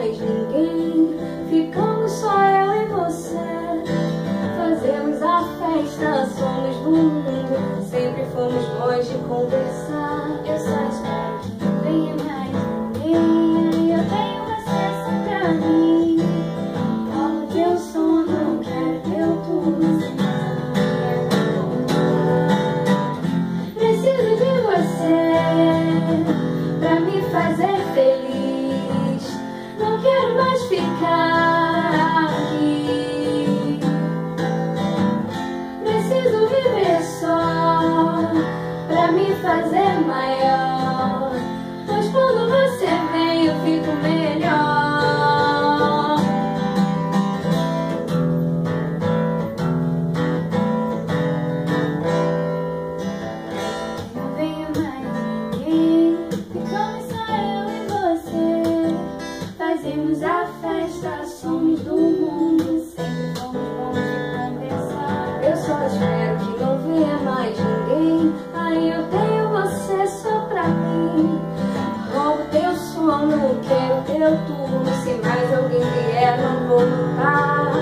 mais ninguém. Ficamos só eu e você. Fazemos a festa, somos do mundo. Sempre fomos bons de conversar. Eu só espero que não venha mais ninguém. Eu tenho você só pra mim. Roubo teu sono, quero teu tudo. Preciso de você pra me fazer feliz. Não quero mais ficar aqui. Preciso viver só pra me fazer maior. Pois quando você vem eu fico melhor. Não venha mais ninguém. Ficamos só eu e você. Fazemos a festa, somos do mundo. Sempre fomos bons de conversar. Eu só espero que não venha mais ninguém. Aí eu tenho você só pra mim. Roubo teu sono, quero teu tudo. Se mais alguém vier, não vou lutar.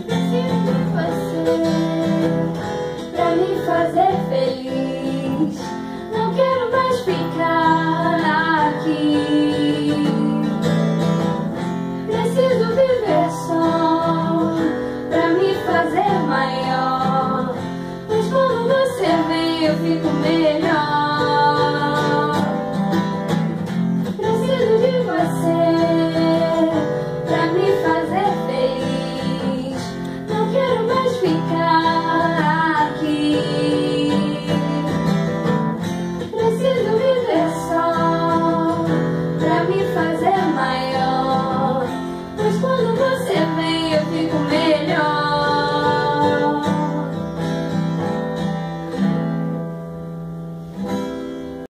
Preciso de você pra me fazer feliz.